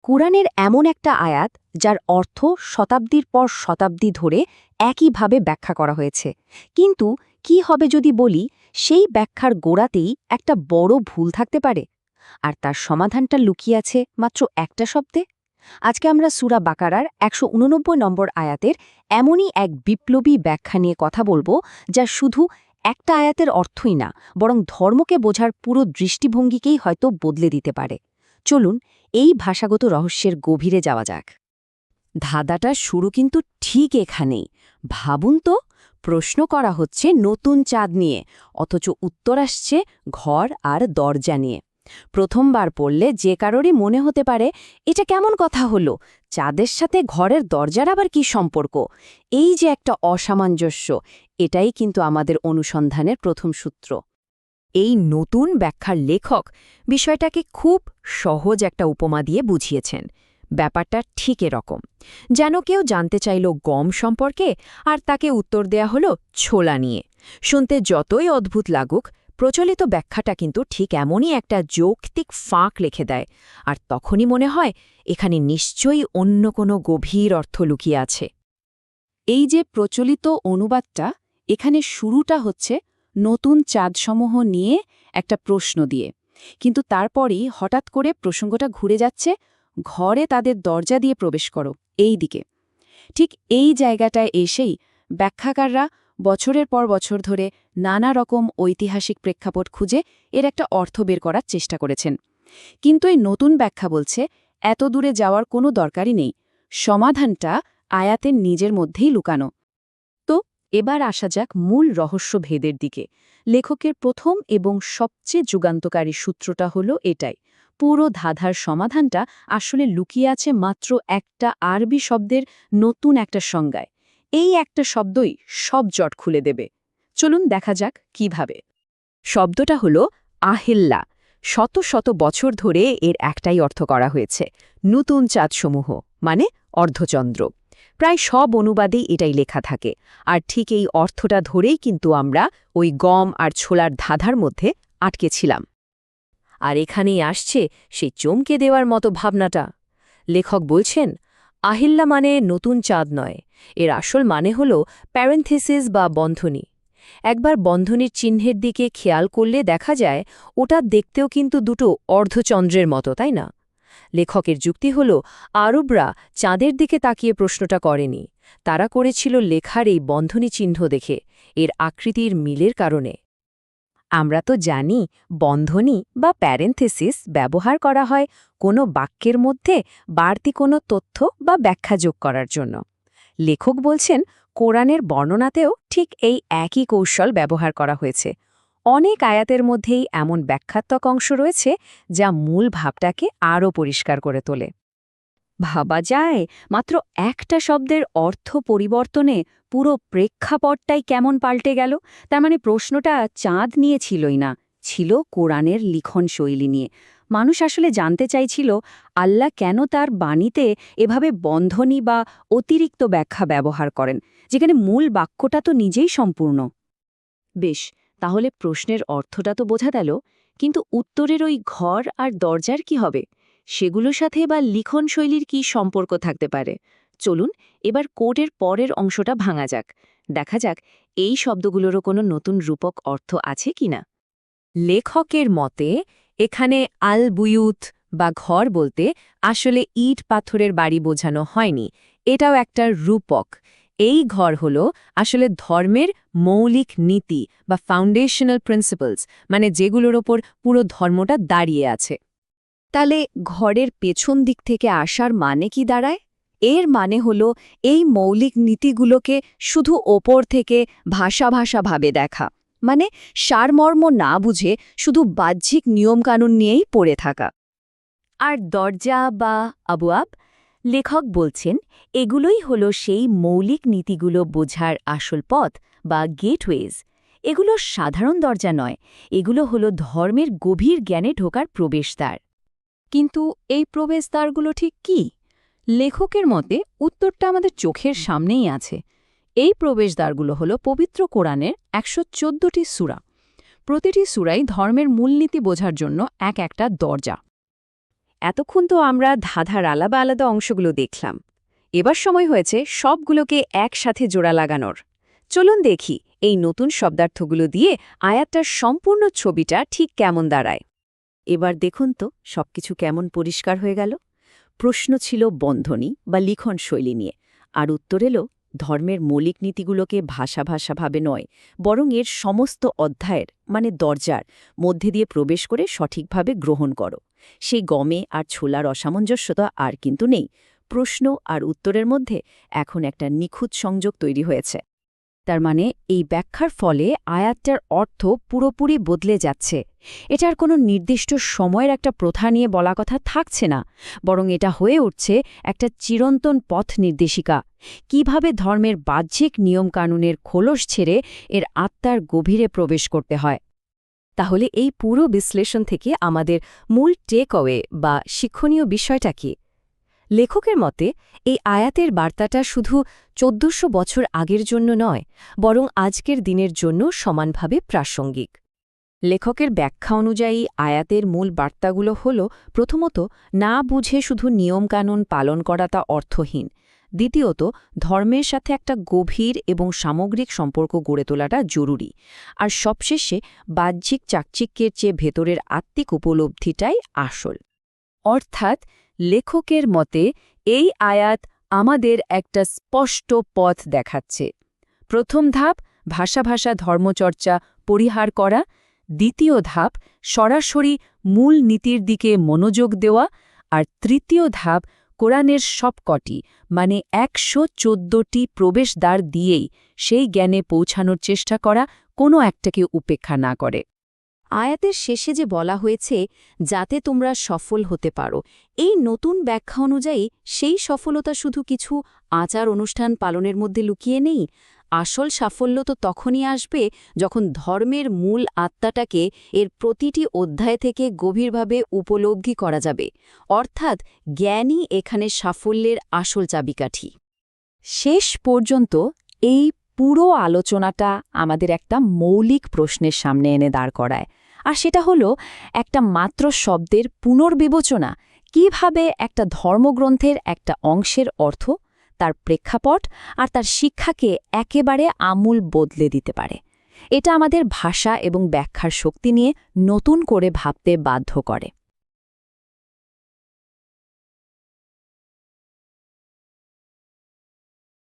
কুরআনের এমন একটা আয়াত যার অর্থ শতাব্দীর পর শতাব্দী ধরে একইভাবে ব্যাখ্যা করা হয়েছে, কিন্তু কি হবে যদি বলি সেই ব্যাখ্যার গোড়াতেই একটা বড় ভুল থাকতে পারে, আর তার সমাধানটা লুকিয়ে আছে মাত্র একটা শব্দে। আজকে আমরা সূরা বাকারার ১৮৯ নম্বর আয়াতের এমনই এক বিপ্লবী ব্যাখ্যা নিয়ে কথা বলবো, যা শুধু একটা আয়াতের অর্থই না, বরং ধর্মকে বোঝার পুরো দৃষ্টিভঙ্গিকেই হয়তো বদলে দিতে পারে। চলুন এই ভাষাগত রহস্যের গভীরে যাওয়া যাক। ধাঁধাটার শুরু কিন্তু ঠিক এখানেই। ভাবুন তো, প্রশ্ন করা হচ্ছে নতুন চাঁদ নিয়ে, অথচ উত্তর আসছে ঘর আর দরজা নিয়ে। প্রথমবার পড়লে যে কারোরই মনে হতে পারে, এটা কেমন কথা হলো, চাঁদের সাথে ঘরের দরজার আবার কি সম্পর্ক? এই যে একটা অসামঞ্জস্য, এটাই কিন্তু আমাদের অনুসন্ধানের প্রথম সূত্র। এই নতুন ব্যাখ্যার লেখক বিষয়টাকে খুব সহজ একটা উপমা দিয়ে বুঝিয়েছেন। ব্যাপারটা ঠিক এরকম, যেন কেউ জানতে চাইল গম সম্পর্কে, আর তাকে উত্তর দেয়া হলো ছোলা নিয়ে। শুনতে যতই অদ্ভুত লাগুক, প্রচলিত ব্যাখ্যাটা কিন্তু ঠিক এমনই একটা যৌক্তিক ফাঁক রেখে দেয়, আর তখনই মনে হয় এখানে নিশ্চয়ই অন্য কোনো গভীর অর্থ লুকিয়ে আছে। এই যে প্রচলিত অনুবাদটা, এখানে শুরুটা হচ্ছে নতুন চাঁদসমূহ নিয়ে একটা প্রশ্ন দিয়ে, কিন্তু তারপরই হঠাৎ করে প্রসঙ্গটা ঘুরে যাচ্ছে ঘরে তাদের দরজা দিয়ে প্রবেশ করো এই দিকে। ঠিক এই জায়গাটায় এসেই ব্যাখ্যাকাররা বছরের পর বছর ধরে নানা রকম ঐতিহাসিক প্রেক্ষাপট খুঁজে এর একটা অর্থ বের করার চেষ্টা করেছেন। কিন্তু এই নতুন ব্যাখ্যা বলছে এত দূরে যাওয়ার কোনো দরকারই নেই, সমাধানটা আয়াতের নিজের মধ্যেই লুকানো। তো এবার আসা যাক মূল রহস্য ভেদের দিকে। লেখকের প্রথম এবং সবচেয়ে যুগান্তকারী সূত্রটা হলো এটাই, পুরো ধাঁধার সমাধানটা আসলে লুকিয়ে আছে মাত্র একটা আরবি শব্দের নতুন একটা সংজ্ঞায়। এই একটা শব্দই সব জট খুলে দেবে। চলুন দেখা যাক কিভাবে। শব্দটা হলো আহিল্লা। শত শত বছর ধরে এর একটাই অর্থ করা হয়েছে, নতুন চাঁদসমূহ, মানে অর্ধচন্দ্র। প্রায় সব অনুবাদেই এটাই লেখা থাকে, আর ঠিক এই অর্থটা ধরেই কিন্তু আমরা ওই গম আর ছোলার ধাঁধার মধ্যে আটকেছিলাম। আর এখানেই আসছে সেই চমকে দেওয়ার মতো ভাবনাটা। লেখক বলছেন, আহিল্লা মানে নতুন চাঁদ নয়, এর আসল মানে হল প্যারেন্থেসিস বা বন্ধনী। একবার বন্ধনীর চিহ্নের দিকে খেয়াল করলে দেখা যায় ওটা দেখতেও কিন্তু দুটো অর্ধচন্দ্রের মতো, তাই না? লেখকের যুক্তি হল, আরবরা চাঁদের দিকে তাকিয়ে প্রশ্নটা করেনি, তারা করেছিল লেখার এই বন্ধনী চিহ্ন দেখে, এর আকৃতির মিলের কারণে। আমরা তো জানি বন্ধনী বা প্যারেন্থেসিস ব্যবহার করা হয় কোনো বাক্যের মধ্যে বাড়তি কোনো তথ্য বা ব্যাখ্যা যোগ করার জন্য। লেখক বলছেন কোরআনের বর্ণনাতেও ঠিক এই একই কৌশল ব্যবহার করা হয়েছে। অনেক আয়াতের মধ্যেই এমন ব্যাখ্যাত্মক অংশ রয়েছে যা মূল ভাবটাকে আরও পরিষ্কার করে তোলে। ভাবা যায় মাত্র একটা শব্দের অর্থ পরিবর্তনে পুরো প্রেক্ষাপটটাই কেমন পাল্টে গেল। তার মানে প্রশ্নটা চাঁদ নিয়ে ছিলই না, ছিল কোরআনের লিখন শৈলী নিয়ে। মানুষ আসলে জানতে চাইছিল আল্লাহ কেন তার বাণীতে এভাবে বন্ধনী বা অতিরিক্ত ব্যাখ্যা ব্যবহার করেন, যেখানে মূল বাক্যটা তো নিজেই সম্পূর্ণ। বেশ, তাহলে প্রশ্নের অর্থটা তো বোঝা গেল, কিন্তু উত্তরের ওই ঘর আর দরজার কি হবে? সেগুলোর সাথে বা লিখন শৈলীর কি সম্পর্ক থাকতে পারে? চলুন এবার কোডের পরের অংশটা ভাঙা যাক, দেখা যাক এই শব্দগুলোরও কোনো নতুন রূপক অর্থ আছে কিনা। লেখকের মতে এখানে আল বুয়ুত বা ঘর বলতে আসলে ইট পাথরের বাড়ি বোঝানো হয়নি, এটাও একটা রূপক। এই ঘর হল আসলে ধর্মের মৌলিক নীতি বা ফাউন্ডেশনাল প্রিন্সিপলস, মানে যেগুলোর ওপর পুরো ধর্মটা দাঁড়িয়ে আছে। তাহলে ঘরের পেছন দিক থেকে আসার মানে কি দাঁড়ায়? এর মানে হল এই মৌলিক নীতিগুলোকে শুধু ওপর থেকে ভাষাভাবে দেখা, মানে সারমর্ম না বুঝে শুধু বাহ্যিক নিয়মকানুন নিয়েই পড়ে থাকা। আর দরজা বা আবওয়াব, লেখক বলছেন এগুলোই হলো সেই মৌলিক নীতিগুলো বোঝার আসল পথ বা গেটওয়েজ। এগুলো সাধারণ দরজা নয়, এগুলো হলো ধর্মের গভীর জ্ঞানে ঢোকার প্রবেশদ্বার। কিন্তু এই প্রবেশদ্বারগুলো ঠিক কি? লেখকের মতে উত্তরটা আমাদের চোখের সামনেই আছে। এই প্রবেশদ্বারগুলো হলো পবিত্র কোরআনের ১১৪টি সূরা। প্রতিটি সূরাই ধর্মের মূলনীতি বোঝার জন্য এক একটা দরজা। এতক্ষণ তো আমরা ধাঁধার আলাদা আলাদা অংশগুলো দেখলাম। এবার সময় হয়েছে সবগুলোকে একসাথে জোড়া লাগানোর। চলুন দেখি এই নতুন শব্দার্থগুলো দিয়ে আয়াতটার সম্পূর্ণ ছবিটা ঠিক কেমন দাঁড়ায়। এবার দেখুন তো সবকিছু কেমন পরিষ্কার হয়ে গেল। প্রশ্ন ছিল বন্ধনী বা লিখন শৈলী নিয়ে, আর উত্তর এলো ধর্মের মৌলিক নীতিগুলোকে ভাষাভাবে নয়, বরং এর সমস্ত অধ্যায়ের দরজার মধ্যে দিয়ে প্রবেশ করে সঠিকভাবে গ্রহণ করো। সেই গমে আর ছোলার অসামঞ্জস্যতা আর কিন্তু নেই। প্রশ্ন আর উত্তরের মধ্যে এখন একটা নিখুঁত সংযোগ তৈরি হয়েছে। তার এই ব্যাখ্যার ফলে আয়াতটার অর্থ পুরোপুরি বদলে যাচ্ছে। এটার কোনো নির্দিষ্ট সময়ের একটা প্রথা নিয়ে বলা কথা থাকছে না, বরং এটা হয়ে উঠছে একটা চিরন্তন পথ নির্দেশিকা। কিভাবে ধর্মের বাহ্যিক নিয়মকানুনের খোলস ছেড়ে এর আত্মার গভীরে প্রবেশ করতে হয়। তাহলে এই পুরো বিশ্লেষণ থেকে আমাদের মূল টেকঅওয়ে বা শিক্ষণীয় বিষয়টা কি? লেখকের মতে এই আয়াতের বার্তাটা শুধু ১৪০০ বছর আগের জন্য নয়, বরং আজকের দিনের জন্য সমানভাবে প্রাসঙ্গিক। লেখকের ব্যাখ্যা অনুযায়ী আয়াতের মূল বার্তাগুলো হল, প্রথমত, না বুঝে শুধু নিয়মকানুন পালন করাটা অর্থহীন। দ্বিতীয়ত, ধর্মের সাথে একটা গভীর এবং সামগ্রিক সম্পর্ক গড়ে তোলাটা জরুরি। আর সবশেষে, বাহ্যিক চাকচিক্যের চেয়ে ভেতরের আত্মিক উপলব্ধিটাই আসল। অর্থাৎ লেখকের মতে এই আয়াত আমাদের একটা স্পষ্ট পথ দেখাচ্ছে। প্রথম ধাপ ভাষা ধর্মচর্চা পরিহার করা, দ্বিতীয় ধাপ সরাসরি মূল নীতির দিকে মনোযোগ দেওয়া, আর তৃতীয় ধাপ কোরআনের সবকটি ১১৪টি প্রবেশদ্বার দিয়েই সেই জ্ঞানে পৌঁছানোর চেষ্টা করা, কোনো একটাকে উপেক্ষা না করে। আয়াতের শেষে যে বলা হয়েছে যাতে তোমরা সফল হতে পারো, এই নতুন ব্যাখ্যা অনুযায়ী সেই সফলতা শুধু কিছু আচার অনুষ্ঠান পালনের মধ্যে লুকিয়ে নেই। আসল সাফল্য তো তখনই আসবে যখন ধর্মের মূল আত্মাটাকে এর প্রতিটি অধ্যায় থেকে গভীরভাবে উপলব্ধি করা যাবে। অর্থাৎ জ্ঞানই এখানে সাফল্যের আসল চাবিকাঠি। শেষ পর্যন্ত এই পুরো আলোচনাটা আমাদের একটা মৌলিক প্রশ্নের সামনে এনে দাঁড় করায়, আর সেটা হলো একটা মাত্র শব্দের পুনর্বিবেচনা কিভাবে একটা ধর্মগ্রন্থের একটা অংশের অর্থ, তার প্রেক্ষাপট আর তার শিক্ষাকে একেবারে আমূল বদলে দিতে পারে। এটা আমাদের ভাষা এবং ব্যাখ্যার শক্তি নিয়ে নতুন করে ভাবতে বাধ্য করে।